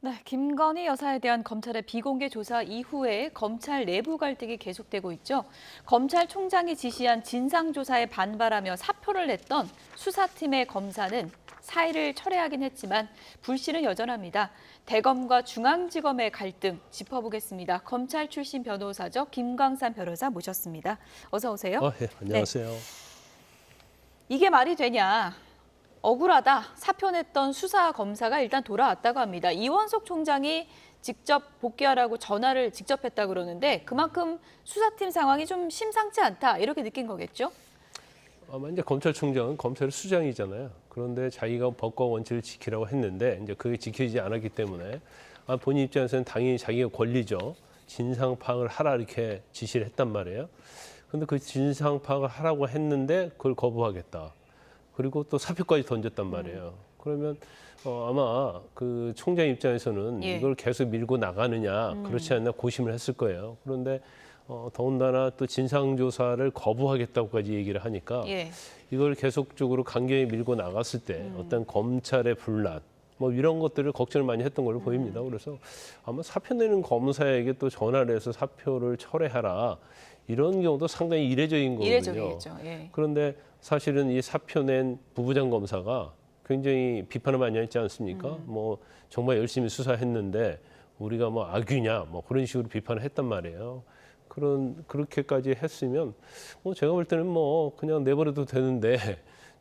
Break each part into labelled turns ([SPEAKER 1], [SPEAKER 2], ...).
[SPEAKER 1] 네, 김건희 여사에 대한 검찰의 비공개 조사 이후에 검찰 내부 갈등이 계속되고 있죠. 검찰총장이 지시한 진상조사에 반발하며 사표를 냈던 수사팀의 검사는 사의를 철회하긴 했지만 불씨는 여전합니다. 대검과 중앙지검의 갈등 짚어보겠습니다. 검찰 출신 변호사죠. 김광산 변호사 모셨습니다. 어서 오세요.
[SPEAKER 2] 네, 안녕하세요.
[SPEAKER 1] 네. 이게 말이 되냐? 억울하다. 사표 냈던 수사 검사가 일단 돌아왔다고 합니다. 이원석 총장이 직접 복귀하라고 전화를 직접 했다고 그러는데 그만큼 수사팀 상황이 좀 심상치 않다. 이렇게 느낀 거겠죠?
[SPEAKER 2] 아마 이제 검찰총장은 검찰의 수장이잖아요. 그런데 자기가 법과 원칙을 지키라고 했는데 이제 그게 지켜지지 않았기 때문에 본인 입장에서는 당연히 자기가 권리죠. 진상 파악을 하라 이렇게 지시를 했단 말이에요. 그런데 그 진상 파악을 하라고 했는데 그걸 거부하겠다. 그리고 또 사표까지 던졌단 말이에요. 그러면 아마 그 총장 입장에서는 이걸 계속 밀고 나가느냐 그렇지 않나 고심을 했을 거예요. 그런데 더군다나 또 진상조사를 거부하겠다고까지 얘기를 하니까 이걸 계속적으로 강경히 밀고 나갔을 때 어떤 검찰의 분란 뭐 이런 것들을 걱정을 많이 했던 걸로 보입니다. 그래서 아마 사표 내는 검사에게 또 전화를 해서 사표를 철회하라 이런 경우도 상당히 이례적인 거거든요.
[SPEAKER 1] 이례적이겠죠.
[SPEAKER 2] 그런데 사실은 이 사표 낸 부부장 검사가 굉장히 비판을 많이 했지 않습니까? 뭐 정말 열심히 수사했는데 우리가 뭐 악귀냐 뭐 그런 식으로 비판을 했단 말이에요. 그렇게까지 했으면 뭐 제가 볼 때는 뭐 그냥 내버려도 되는데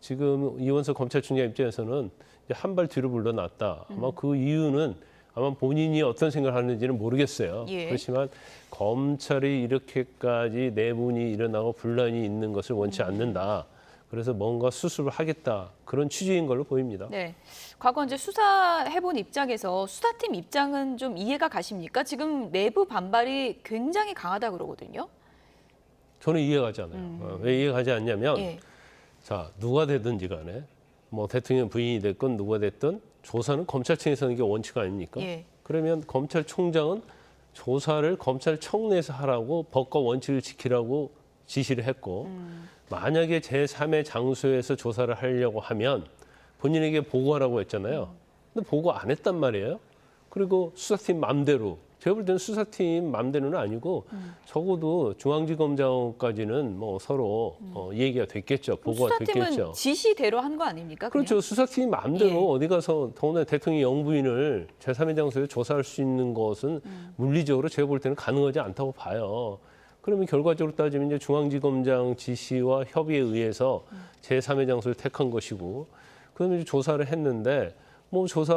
[SPEAKER 2] 지금 이원석 검찰총장 입장에서는 한 발 뒤로 물러났다. 아마 그 이유는 아마 본인이 어떤 생각을 하는지는 모르겠어요. 그렇지만 검찰이 이렇게까지 내분이 일어나고 분란이 있는 것을 원치 않는다. 그래서 뭔가 수습을 하겠다. 그런 취지인 걸로 보입니다.
[SPEAKER 1] 네. 과거 이제 수사해본 입장에서 수사팀 입장은 좀 이해가 가십니까? 지금 내부 반발이 굉장히 강하다 그러거든요.
[SPEAKER 2] 저는 이해가 가지 않아요. 왜 이해가 가지 않냐면 자, 누가 되든지 간에 뭐 대통령 부인이 됐건 누가 됐든 조사는 검찰청에서 하는 게 원칙 아닙니까? 그러면 검찰총장은 조사를 검찰청 내에서 하라고 법과 원칙을 지키라고 지시를 했고 만약에 제3의 장소에서 조사를 하려고 하면 본인에게 보고하라고 했잖아요. 근데 보고 안 했단 말이에요. 그리고 수사팀 맘대로. 제가 볼 때는 수사팀 맘대로는 아니고 적어도 중앙지검장까지는 뭐 서로 얘기가 됐겠죠. 보고가 됐겠죠.
[SPEAKER 1] 수사팀은 지시대로 한 거 아닙니까?
[SPEAKER 2] 그렇죠. 수사팀이 마음대로 어디 가서 더구나 대통령 영부인을 제3의 장소에 조사할 수 있는 것은 물리적으로 제가 볼 때는 가능하지 않다고 봐요. 그러면 결과적으로 따지면 이제 중앙지검장 지시와 협의에 의해서 제3의 장소를 택한 것이고 그러면 이제 조사를 했는데 뭐 조사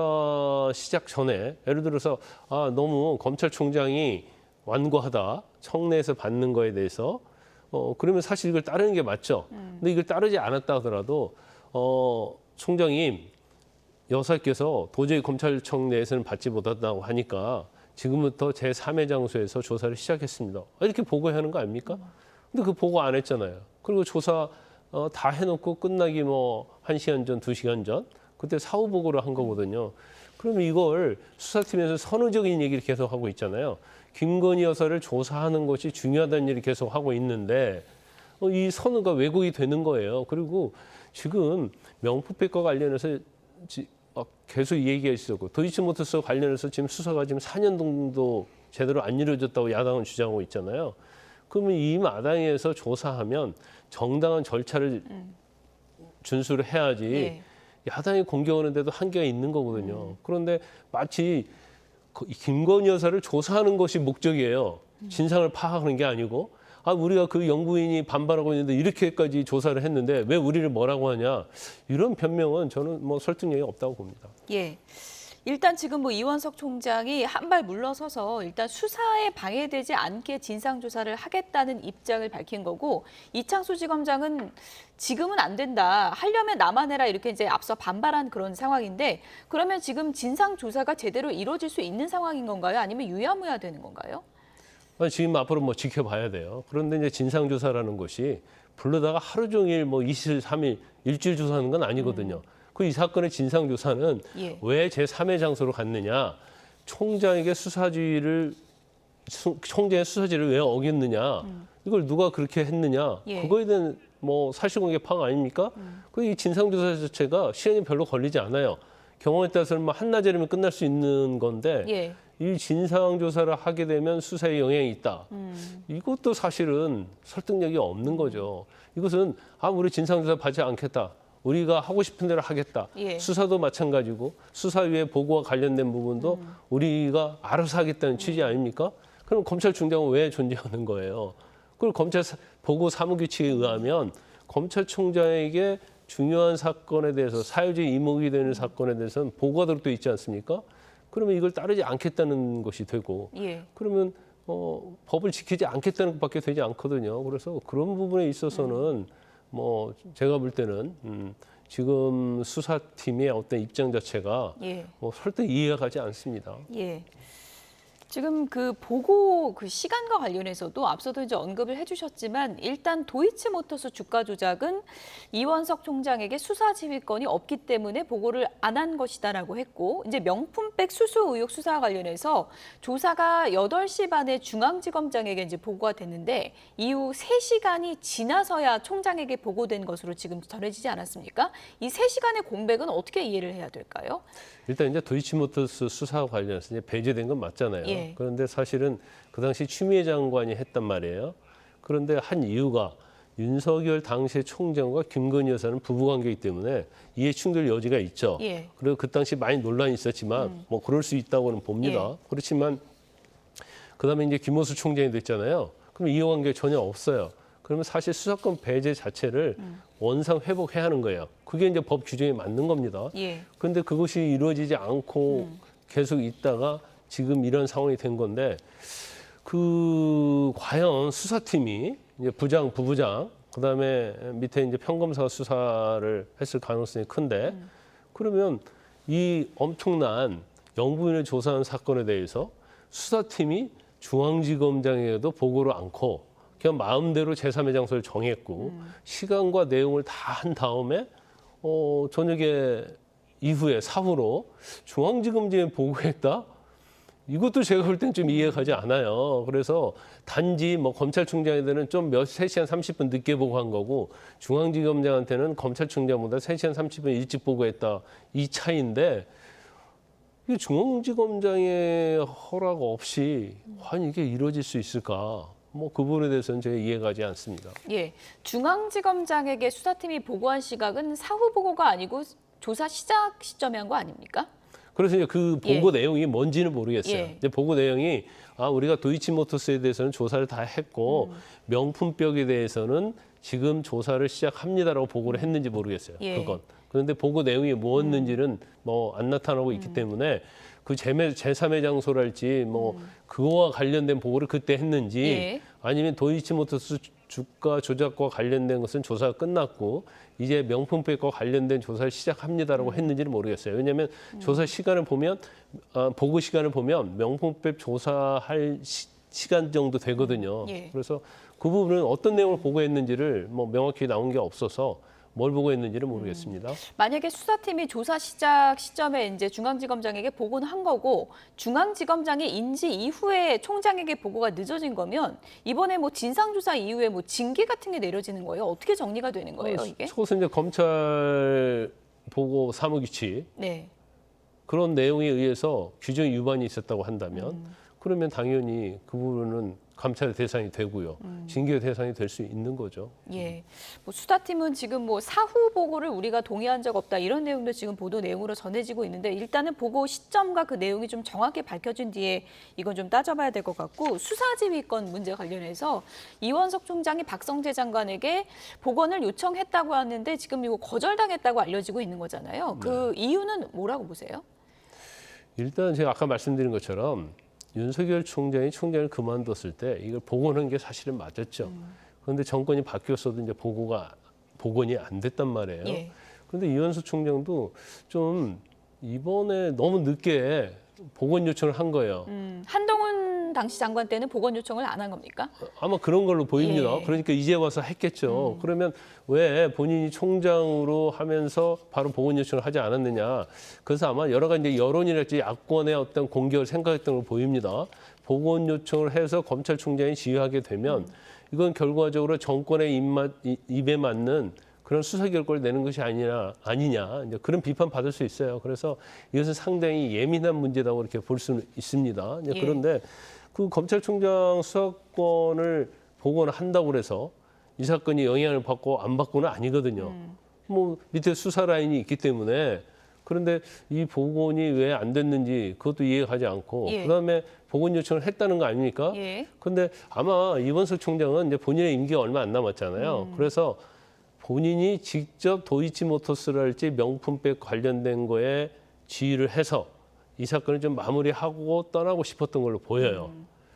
[SPEAKER 2] 시작 전에 예를 들어서 너무 검찰총장이 완고하다 청내에서 받는 거에 대해서 그러면 사실 이걸 따르는 게 맞죠. 근데 이걸 따르지 않았다 하더라도 총장님 여사께서 도저히 검찰청 내에서는 받지 못한다고 하니까 지금부터 제3의 장소에서 조사를 시작했습니다. 이렇게 보고하는 거 아닙니까? 근데 그 보고 안 했잖아요. 그리고 조사 다 해놓고 끝나기 뭐 1시간 전, 2시간 전 그때 사후 보고를 한 거거든요. 그러면 이걸 수사팀에서 선의적인 얘기를 계속 하고 있잖아요. 김건희 여사를 조사하는 것이 중요하다는 얘기를 계속 하고 있는데 이 선의가 왜곡이 되는 거예요. 그리고 지금 명품백과 관련해서 계속 얘기가 있었고 도이치모터스 관련해서 지금 수사가 지금 4년 정도 제대로 안 이루어졌다고 야당은 주장하고 있잖아요. 그러면 이 마당에서 조사하면 정당한 절차를 준수를 해야지 야당이 공격하는데도 한계가 있는 거거든요. 그런데 마치 김건희 여사를 조사하는 것이 목적이에요. 진상을 파악하는 게 아니고 우리가 그 영부인이 반발하고 있는데 이렇게까지 조사를 했는데 왜 우리를 뭐라고 하냐. 이런 변명은 저는 뭐 설득력이 없다고 봅니다.
[SPEAKER 1] 일단 지금 뭐 이원석 총장이 한 발 물러서서 일단 수사에 방해되지 않게 진상조사를 하겠다는 입장을 밝힌 거고 이창수 지검장은 지금은 안 된다. 하려면 나만 해라 이렇게 이제 앞서 반발한 그런 상황인데 그러면 지금 진상조사가 제대로 이루어질 수 있는 상황인 건가요? 아니면 유야무야 되는 건가요?
[SPEAKER 2] 지금 앞으로 뭐 지켜봐야 돼요. 그런데 이제 진상조사라는 것이 불러다가 하루 종일 뭐 2일, 3일, 일주일 조사하는 건 아니거든요. 그 이 사건의 진상조사는 왜 제3의 장소로 갔느냐, 총장의 수사지를 왜 어겼느냐, 이걸 누가 그렇게 했느냐, 그거에 대한 뭐 사실관계 파악 아닙니까? 그 이 진상조사 자체가 시간이 별로 걸리지 않아요. 경험에 따라서는 뭐 한나절이면 끝날 수 있는 건데
[SPEAKER 1] 예.
[SPEAKER 2] 이 진상조사를 하게 되면 수사에 영향이 있다. 이것도 사실은 설득력이 없는 거죠. 이것은 우리 진상조사 받지 않겠다. 우리가 하고 싶은 대로 하겠다.
[SPEAKER 1] 예.
[SPEAKER 2] 수사도 마찬가지고 수사위의 보고와 관련된 부분도 우리가 알아서 하겠다는 취지 아닙니까? 그럼 검찰총장은 왜 존재하는 거예요? 그리고 검찰 보고 사무규칙에 의하면 검찰총장에게 중요한 사건에 대해서 사유적 이목이 되는 사건에 대해서는 보고가 들어도 있지 않습니까? 그러면 이걸 따르지 않겠다는 것이 되고
[SPEAKER 1] 예.
[SPEAKER 2] 그러면 법을 지키지 않겠다는 것밖에 되지 않거든요. 그래서 그런 부분에 있어서는 뭐 제가 볼 때는 지금 수사팀의 어떤 입장 자체가
[SPEAKER 1] 예.
[SPEAKER 2] 뭐 설득 이해가 가지 않습니다.
[SPEAKER 1] 예. 지금 그 보고 그 시간과 관련해서도 앞서도 이제 언급을 해주셨지만 일단 도이치모터스 주가 조작은 이원석 총장에게 수사 지휘권이 없기 때문에 보고를 안 한 것이다라고 했고 이제 명품백 수수 의혹 수사와 관련해서 조사가 8시 반에 중앙지검장에게 이제 보고가 됐는데 이후 3시간이 지나서야 총장에게 보고된 것으로 지금 전해지지 않았습니까? 이 3시간의 공백은 어떻게 이해를 해야 될까요?
[SPEAKER 2] 일단 이제 도이치모터스 수사와 관련해서 이제 배제된 건 맞잖아요.
[SPEAKER 1] 예.
[SPEAKER 2] 그런데 사실은 그 당시 추미애 장관이 했단 말이에요. 그런데 한 이유가 윤석열 당시의 총장과 김건희 여사는 부부관계이기 때문에 이해 충돌 여지가 있죠.
[SPEAKER 1] 예.
[SPEAKER 2] 그리고 그 당시 많이 논란이 있었지만 뭐 그럴 수 있다고는 봅니다.
[SPEAKER 1] 예.
[SPEAKER 2] 그렇지만 그다음에 이제 김호수 총장이 됐잖아요. 그럼 이해관계 전혀 없어요. 그러면 사실 수사권 배제 자체를 원상 회복해야 하는 거예요. 그게 이제 법 규정에 맞는 겁니다.
[SPEAKER 1] 예.
[SPEAKER 2] 그런데 그것이 이루어지지 않고 계속 있다가 지금 이런 상황이 된 건데 과연 수사팀이 이제 부장, 부부장, 그다음에 밑에 이제 평검사가 수사를 했을 가능성이 큰데 그러면 이 엄청난 영부인을 조사한 사건에 대해서 수사팀이 중앙지검장에게도 보고를 않고 그냥 마음대로 제3의 장소를 정했고 시간과 내용을 다 한 다음에 저녁에 이후에 사후로 중앙지검장에 보고했다? 이것도 제가 볼 땐 좀 이해가 가지 않아요. 그래서 단지 뭐 검찰총장한테는 좀 3시간 30분 늦게 보고한 거고 중앙지검장한테는 검찰총장보다 3시간 30분 일찍 보고했다. 이 차이인데 이 중앙지검장의 허락 없이 과연 이게 이루어질 수 있을까? 뭐 그 부분에 대해서는 제가 이해가 가지 않습니다.
[SPEAKER 1] 예, 중앙지검장에게 수사팀이 보고한 시각은 사후 보고가 아니고 조사 시작 시점에 한 거 아닙니까?
[SPEAKER 2] 그래서 이제 그 보고 내용이 뭔지는 모르겠어요.
[SPEAKER 1] 예.
[SPEAKER 2] 이제 보고 내용이 우리가 도이치모터스에 대해서는 조사를 다 했고 명품백에 대해서는 지금 조사를 시작합니다라고 보고를 했는지 모르겠어요.
[SPEAKER 1] 예.
[SPEAKER 2] 그건. 그런데 보고 내용이 뭐였는지는 뭐 안 나타나고 있기 때문에 그 제3의 장소랄지 뭐 그거와 관련된 보고를 그때 했는지
[SPEAKER 1] 예.
[SPEAKER 2] 아니면 도이치모터스 주가 조작과 관련된 것은 조사가 끝났고 이제 명품백과 관련된 조사를 시작합니다라고 했는지는 모르겠어요. 왜냐하면 조사 시간을 보면 보고 시간을 보면 명품백 조사할 시간 정도 되거든요.
[SPEAKER 1] 예.
[SPEAKER 2] 그래서 그 부분은 어떤 내용을 보고했는지를 뭐 명확히 나온 게 없어서 뭘 보고했는지는 모르겠습니다.
[SPEAKER 1] 만약에 수사팀이 조사 시작 시점에 이제 중앙지검장에게 보고는 한 거고 중앙지검장이 인지 이후에 총장에게 보고가 늦어진 거면 이번에 뭐 진상조사 이후에 뭐 징계 같은 게 내려지는 거예요? 어떻게 정리가 되는 거예요, 이게?
[SPEAKER 2] 초선 이제 검찰 보고 사무규칙
[SPEAKER 1] 네.
[SPEAKER 2] 그런 내용에 의해서 규정 위반이 있었다고 한다면 그러면 당연히 그 부분은 감찰의 대상이 되고요. 징계 대상이 될 수 있는 거죠.
[SPEAKER 1] 예. 뭐 수사팀은 지금 뭐 사후 보고를 우리가 동의한 적 없다 이런 내용도 지금 보도 내용으로 전해지고 있는데 일단은 보고 시점과 그 내용이 좀 정확히 밝혀진 뒤에 이건 좀 따져봐야 될 것 같고 수사지휘권 문제 관련해서 이원석 총장이 박성재 장관에게 복원을 요청했다고 하는데 지금 이거 거절당했다고 알려지고 있는 거잖아요. 그 이유는 뭐라고 보세요?
[SPEAKER 2] 일단 제가 아까 말씀드린 것처럼 윤석열 총장이 총장을 그만뒀을 때 이걸 복원한 게 사실은 맞았죠. 그런데 정권이 바뀌었어도 이제 복원이 안 됐단 말이에요.
[SPEAKER 1] 예.
[SPEAKER 2] 그런데 이원수 총장도 좀 이번에 너무 늦게 복원 요청을 한 거예요.
[SPEAKER 1] 한동훈 당시 장관 때는 복원 요청을 안 한 겁니까?
[SPEAKER 2] 아마 그런 걸로 보입니다.
[SPEAKER 1] 예.
[SPEAKER 2] 그러니까 이제 와서 했겠죠. 그러면 왜 본인이 총장으로 하면서 바로 복원 요청을 하지 않았느냐. 그래서 아마 여러 가지 여론이랄지 야권의 어떤 공격을 생각했던 걸로 보입니다. 복원 요청을 해서 검찰총장이 지휘하게 되면 이건 결과적으로 정권의 입에 맞는 그런 수사 결과를 내는 것이 아니냐 이제 그런 비판 받을 수 있어요. 그래서 이것은 상당히 예민한 문제다고 이렇게 볼 수 있습니다. 이제
[SPEAKER 1] 예.
[SPEAKER 2] 그런데 그 검찰총장 수사권을 복원을 한다고 해서 이 사건이 영향을 받고 안 받고는 아니거든요. 뭐 밑에 수사 라인이 있기 때문에 그런데 이 복원이 왜 안 됐는지 그것도 이해가 가지 않고
[SPEAKER 1] 예.
[SPEAKER 2] 그다음에 복원 요청을 했다는 거 아닙니까?
[SPEAKER 1] 예.
[SPEAKER 2] 근데 아마 이원석 총장은 이제 본인의 임기가 얼마 안 남았잖아요. 그래서 본인이 직접 도이치모터스랄지 명품백 관련된 거에 지휘를 해서 이 사건을 좀 마무리하고 떠나고 싶었던 걸로 보여요.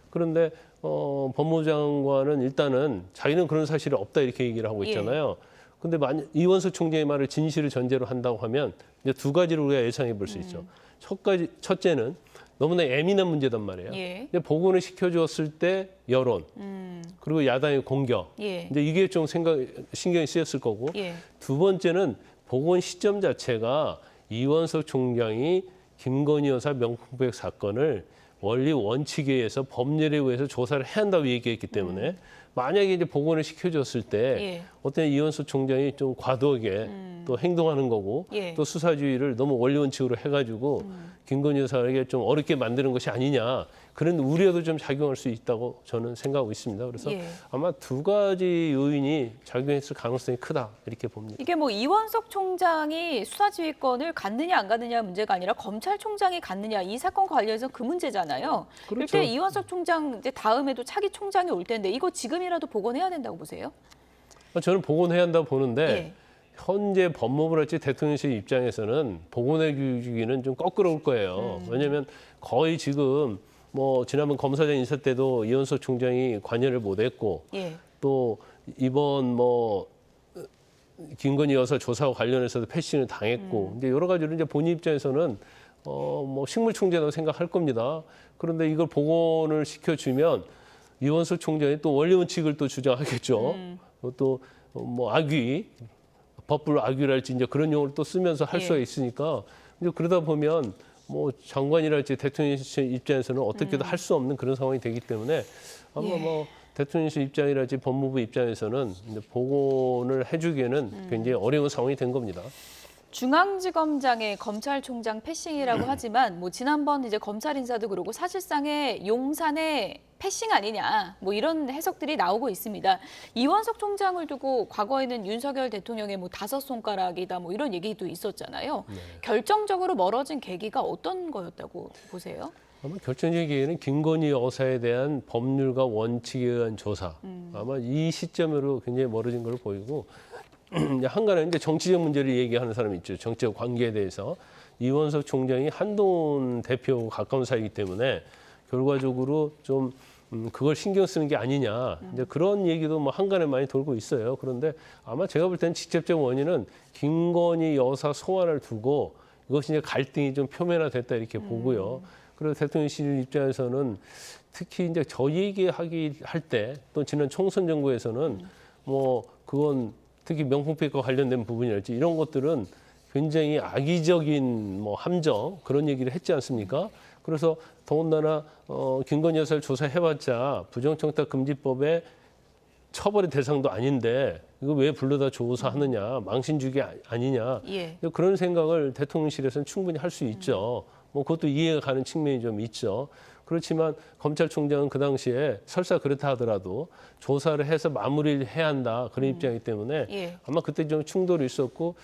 [SPEAKER 2] 그런데 법무부 장관은 일단은 자기는 그런 사실이 없다 이렇게 얘기를 하고 있잖아요. 근데 만약 이원석 총장의 말을 진실을 전제로 한다고 하면 이제 두 가지로 우리가 예상해 볼 수 있죠. 첫째는 너무나 예민한 문제단 말이에요.
[SPEAKER 1] 예.
[SPEAKER 2] 근데 복원을 시켜주었을 때 여론 그리고 야당의 공격
[SPEAKER 1] 예.
[SPEAKER 2] 이제 이게 좀 신경이 쓰였을 거고
[SPEAKER 1] 예.
[SPEAKER 2] 두 번째는 복원 시점 자체가 이원석 총장이 김건희 여사 명품백 사건을 원리 원칙에 의해서 법률에 의해서 조사를 해야 한다고 얘기했기 때문에 만약에 이제 복원을 시켜줬을 때
[SPEAKER 1] 예.
[SPEAKER 2] 어떤 이원석 총장이 좀 과도하게 또 행동하는 거고
[SPEAKER 1] 예.
[SPEAKER 2] 또 수사주의를 너무 원리 원칙으로 해가지고 김건희 여사에게 좀 어렵게 만드는 것이 아니냐 그런 우려도 좀 작용할 수 있다고 저는 생각하고 있습니다. 그래서
[SPEAKER 1] 예.
[SPEAKER 2] 아마 두 가지 요인이 작용했을 가능성이 크다 이렇게 봅니다.
[SPEAKER 1] 이게 뭐 이원석 총장이 수사지휘권을 갖느냐 안 갖느냐 문제가 아니라 검찰총장이 갖느냐 이 사건 관련해서 그 문제잖아요.
[SPEAKER 2] 그렇죠.
[SPEAKER 1] 이때 이원석 총장 이제 다음에도 차기 총장이 올 텐데 이거 지금이라도 복원해야 된다고 보세요?
[SPEAKER 2] 저는 복원해야 한다고 보는데
[SPEAKER 1] 예.
[SPEAKER 2] 현재 법무부랄지 대통령실 입장에서는 복원해 주기는 좀 거꾸로울 거예요. 왜냐하면 거의 지금 뭐 지난번 검사장 인사 때도 이원석 총장이 관여를 못했고
[SPEAKER 1] 예.
[SPEAKER 2] 또 이번 뭐 김건희 여사 조사와 관련해서도 패싱을 당했고 이제 여러 가지로 이제 본인 입장에서는 뭐 식물총재라고 생각할 겁니다. 그런데 이걸 복원을 시켜주면 이원석 총장이 또 원리 원칙을 또 주장하겠죠. 또 뭐 악의 법불 악의랄지 이제 그런 용어를 또 쓰면서 할
[SPEAKER 1] 예.
[SPEAKER 2] 수가 있으니까 이제 그러다 보면 뭐 장관이랄지 대통령실 입장에서는 어떻게도 할 수 없는 그런 상황이 되기 때문에 아마
[SPEAKER 1] 예.
[SPEAKER 2] 뭐 대통령실 입장이랄지 법무부 입장에서는 이제 복원을 해주기에는 굉장히 어려운 상황이 된 겁니다.
[SPEAKER 1] 중앙지검장의 검찰총장 패싱이라고 하지만 뭐 지난번 이제 검찰 인사도 그러고 사실상의 용산의 패싱 아니냐 뭐 이런 해석들이 나오고 있습니다. 이원석 총장을 두고 과거에는 윤석열 대통령의 뭐 5손가락이다 뭐 이런 얘기도 있었잖아요.
[SPEAKER 2] 네.
[SPEAKER 1] 결정적으로 멀어진 계기가 어떤 거였다고 보세요?
[SPEAKER 2] 아마 결정적인 계기는 김건희 여사에 대한 법률과 원칙에 의한 조사. 아마 이 시점으로 굉장히 멀어진 걸로 보이고 한간에 이제 정치적 문제를 얘기하는 사람이 있죠. 정치적 관계에 대해서 이원석 총장이 한동훈 대표하고 가까운 사이이기 때문에 결과적으로 좀 그걸 신경 쓰는 게 아니냐. 이제 그런 얘기도 뭐 한간에 많이 돌고 있어요. 그런데 아마 제가 볼 때는 직접적 원인은 김건희 여사 소환을 두고 이것이 이제 갈등이 좀 표면화됐다 이렇게 보고요. 그리고 대통령실 입장에서는 특히 이제 저 얘기하기 할 때 또 지난 총선 정부에서는 뭐 그건 특히 명품백과 관련된 부분이랄지 이런 것들은 굉장히 악의적인 뭐 함정 그런 얘기를 했지 않습니까? 그래서 더군다나 김건희 여사를 조사해봤자 부정청탁금지법에 처벌의 대상도 아닌데 이거 왜 불러다 조사하느냐 망신주기 아니냐
[SPEAKER 1] 예.
[SPEAKER 2] 그런 생각을 대통령실에서는 충분히 할 수 있죠. 뭐 그것도 이해가 가는 측면이 좀 있죠. 그렇지만 검찰총장은 그 당시에 설사 그렇다 하더라도 조사를 해서 마무리를 해야 한다 그런 입장이기 때문에
[SPEAKER 1] 예.
[SPEAKER 2] 아마 그때 좀 충돌이 있었고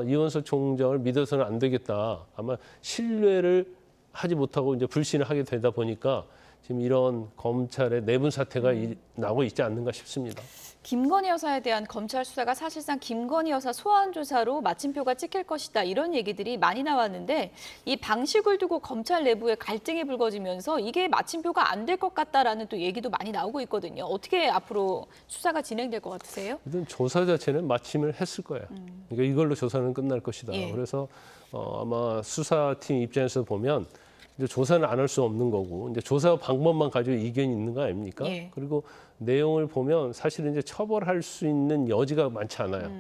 [SPEAKER 2] 이원석 총장을 믿어서는 안 되겠다. 아마 신뢰를 하지 못하고 이제 불신을 하게 되다 보니까 지금 이런 검찰의 내분 사태가 나고 있지 않는가 싶습니다.
[SPEAKER 1] 김건희 여사에 대한 검찰 수사가 사실상 김건희 여사 소환 조사로 마침표가 찍힐 것이다 이런 얘기들이 많이 나왔는데 이 방식을 두고 검찰 내부에 갈등이 불거지면서 이게 마침표가 안 될 것 같다라는 또 얘기도 많이 나오고 있거든요. 어떻게 앞으로 수사가 진행될 것 같으세요?
[SPEAKER 2] 일단 조사 자체는 마침을 했을 거예요. 그러니까 이걸로 조사는 끝날 것이다.
[SPEAKER 1] 예.
[SPEAKER 2] 그래서 아마 수사팀 입장에서 보면 이제 조사는 안 할 수 없는 거고 이제 조사 방법만 가지고 이견이 있는 거 아닙니까?
[SPEAKER 1] 예.
[SPEAKER 2] 그리고 내용을 보면 사실은 이제 처벌할 수 있는 여지가 많지 않아요.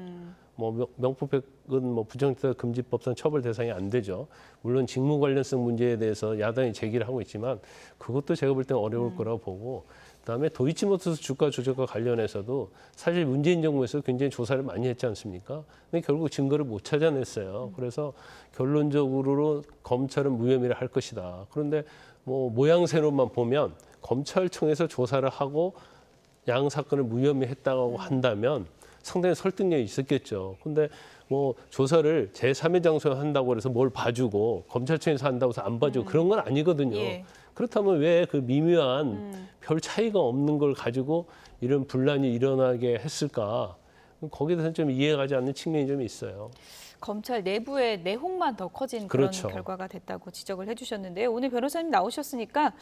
[SPEAKER 2] 뭐 명품백은 뭐 부정청탁 금지법상 처벌 대상이 안 되죠. 물론 직무 관련성 문제에 대해서 야당이 제기를 하고 있지만 그것도 제가 볼 때는 어려울 거라고 보고 그다음에 도이치모터스 주가 조작과 관련해서도 사실 문재인 정부에서 굉장히 조사를 많이 했지 않습니까? 근데 결국 증거를 못 찾아냈어요. 그래서 결론적으로 검찰은 무혐의를 할 것이다. 그런데 뭐 모양새로만 보면 검찰청에서 조사를 하고 양 사건을 무혐의했다고 한다면 상당히 설득력이 있었겠죠. 근데 뭐 조사를 제3의 장소에 한다고 해서 뭘 봐주고 검찰청에서 한다고 해서 안 봐주고 그런 건 아니거든요.
[SPEAKER 1] 예.
[SPEAKER 2] 그렇다면 왜 그 미묘한 별 차이가 없는 걸 가지고 이런 분란이 일어나게 했을까? 거기에 대해서는 좀 이해가지 않는 측면이 좀 있어요.
[SPEAKER 1] 검찰 내부의 내홍만 더 커진 그런
[SPEAKER 2] 그렇죠.
[SPEAKER 1] 결과가 됐다고 지적을 해주셨는데요. 오늘 변호사님 나오셨으니까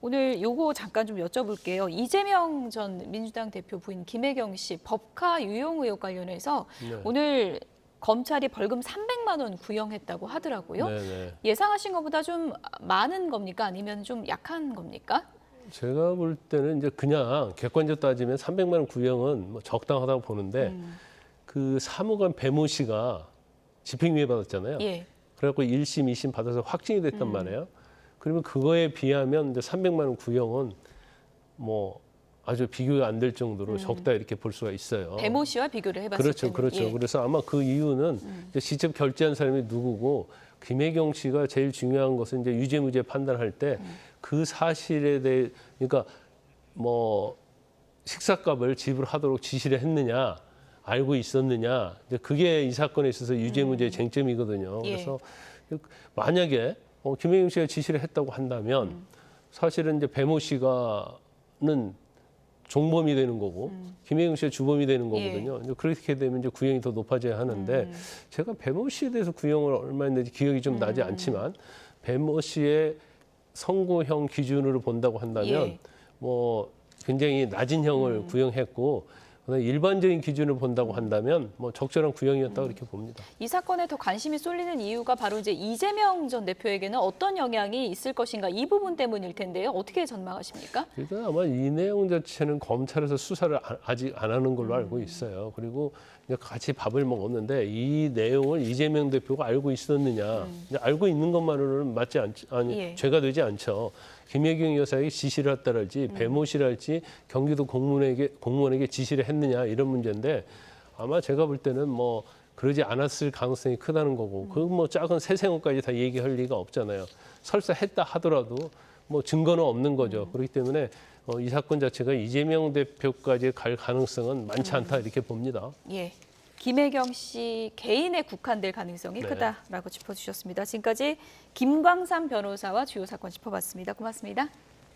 [SPEAKER 1] 오늘 요거 잠깐 좀 여쭤볼게요. 이재명 전 민주당 대표 부인 김혜경 씨 법카 유용 의혹 관련해서
[SPEAKER 2] 네.
[SPEAKER 1] 오늘 검찰이 벌금 300만 원 구형했다고 하더라고요.
[SPEAKER 2] 네네.
[SPEAKER 1] 예상하신 것보다 좀 많은 겁니까? 아니면 좀 약한 겁니까?
[SPEAKER 2] 제가 볼 때는 이제 그냥 객관적으로 따지면 300만 원 구형은 뭐 적당하다고 보는데 그 사무관 배모 씨가 집행유예 받았잖아요.
[SPEAKER 1] 예.
[SPEAKER 2] 그래갖고 1심, 2심 받아서 확정이 됐단 말이에요. 그러면 그거에 비하면 이제 300만 원 구형은 뭐 아주 비교가 안 될 정도로 적다 이렇게 볼 수가 있어요.
[SPEAKER 1] 배모 씨와 비교를 해봤을
[SPEAKER 2] 그렇죠,
[SPEAKER 1] 때는.
[SPEAKER 2] 그렇죠.
[SPEAKER 1] 예.
[SPEAKER 2] 그래서 아마 그 이유는 이제 직접 결재한 사람이 누구고 김혜경 씨가 제일 중요한 것은 이제 유죄무죄 판단할 때 그 사실에 대해 그러니까 뭐 식사값을 지불하도록 지시를 했느냐 알고 있었느냐 이제 그게 이 사건에 있어서 유죄무죄 쟁점이거든요.
[SPEAKER 1] 예.
[SPEAKER 2] 그래서 만약에 김혜경 씨가 지시를 했다고 한다면 사실은 이제 배모 씨가는 종범이 되는 거고 김혜경 씨가 주범이 되는 거거든요. 이제 그렇게 되면 이제 구형이 더 높아져야 하는데 제가 배모 씨에 대해서 구형을 얼마 했는지 기억이 좀 나지 않지만 배모 씨의 선고형 기준으로 본다고 한다면
[SPEAKER 1] 예.
[SPEAKER 2] 뭐 굉장히 낮은 형을 구형했고 그다음에 일반적인 기준을 본다고 한다면 뭐 적절한 구형이었다고 이렇게 봅니다.
[SPEAKER 1] 이 사건에 더 관심이 쏠리는 이유가 바로 이제 이재명 전 대표에게는 어떤 영향이 있을 것인가 이 부분 때문일 텐데요. 어떻게 전망하십니까?
[SPEAKER 2] 일단 아마 이 내용 자체는 검찰에서 수사를 아직 안 하는 걸로 알고 있어요. 그리고 이제 같이 밥을 먹었는데 이 내용을 이재명 대표가 알고 있었느냐? 이제 알고 있는 것만으로는 맞지 아니
[SPEAKER 1] 예.
[SPEAKER 2] 죄가 되지 않죠. 김혜경 여사에게 지시를 했다랄지 배모 씨랄지 경기도 공무원에게 지시를 했느냐 이런 문제인데 아마 제가 볼 때는 뭐 그러지 않았을 가능성이 크다는 거고 그 뭐 작은 세세원까지 다 얘기할 리가 없잖아요. 설사 했다 하더라도 뭐 증거는 없는 거죠. 그렇기 때문에 이 사건 자체가 이재명 대표까지 갈 가능성은 많지 않다 이렇게 봅니다.
[SPEAKER 1] 예. 김혜경 씨 개인에 국한될 가능성이
[SPEAKER 2] 네.
[SPEAKER 1] 크다라고 짚어주셨습니다. 지금까지 김광삼 변호사와 주요 사건 짚어봤습니다. 고맙습니다.